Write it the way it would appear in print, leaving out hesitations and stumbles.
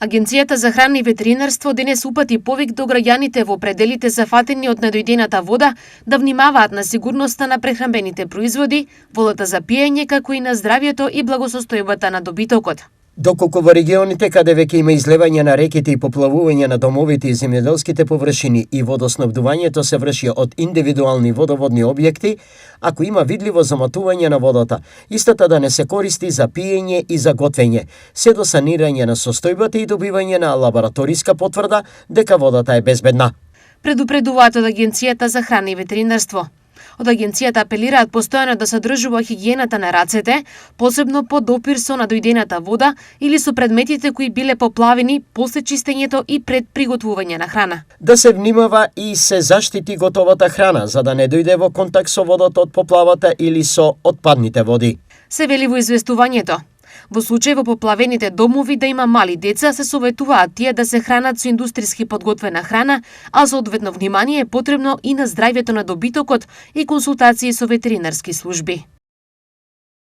Агенцијата за храна и ветеринарство денес упати повик до граѓаните во пределите зафатени од недојдената вода да внимаваат на сигурноста на прехранбените производи, водата за пиење, како и на здравјето и благосостојбата на добитокот. Доколку во регионите каде веќе има излевање на реките и поплавување на домовите и земјоделските површини и водоснабдувањето се врши од индивидуални водоводни објекти, ако има видливо заматување на водата, истата да не се користи за пиење и за готвење, се до санирање на состојбата и добивање на лабораториска потврда дека водата е безбедна. Предупредуваат од Агенцијата за храна и ветеринарство. Од агенцијата апелираат постојано да се одржува хигиената на рацете, посебно по допир со надојдената вода или со предметите кои биле поплавени после чистењето и пред приготвување на храна. Да се внимава и се заштити готовата храна, за да не дојде во контакт со водата од поплавата или со отпадните води. Се вели во известувањето. Во случај во поплавените домови да има мали деца, се советуваат тие да се хранат со индустријски подготвена храна, а соодветно внимание е потребно и на здравјето на добитокот и консултации со ветеринарски служби.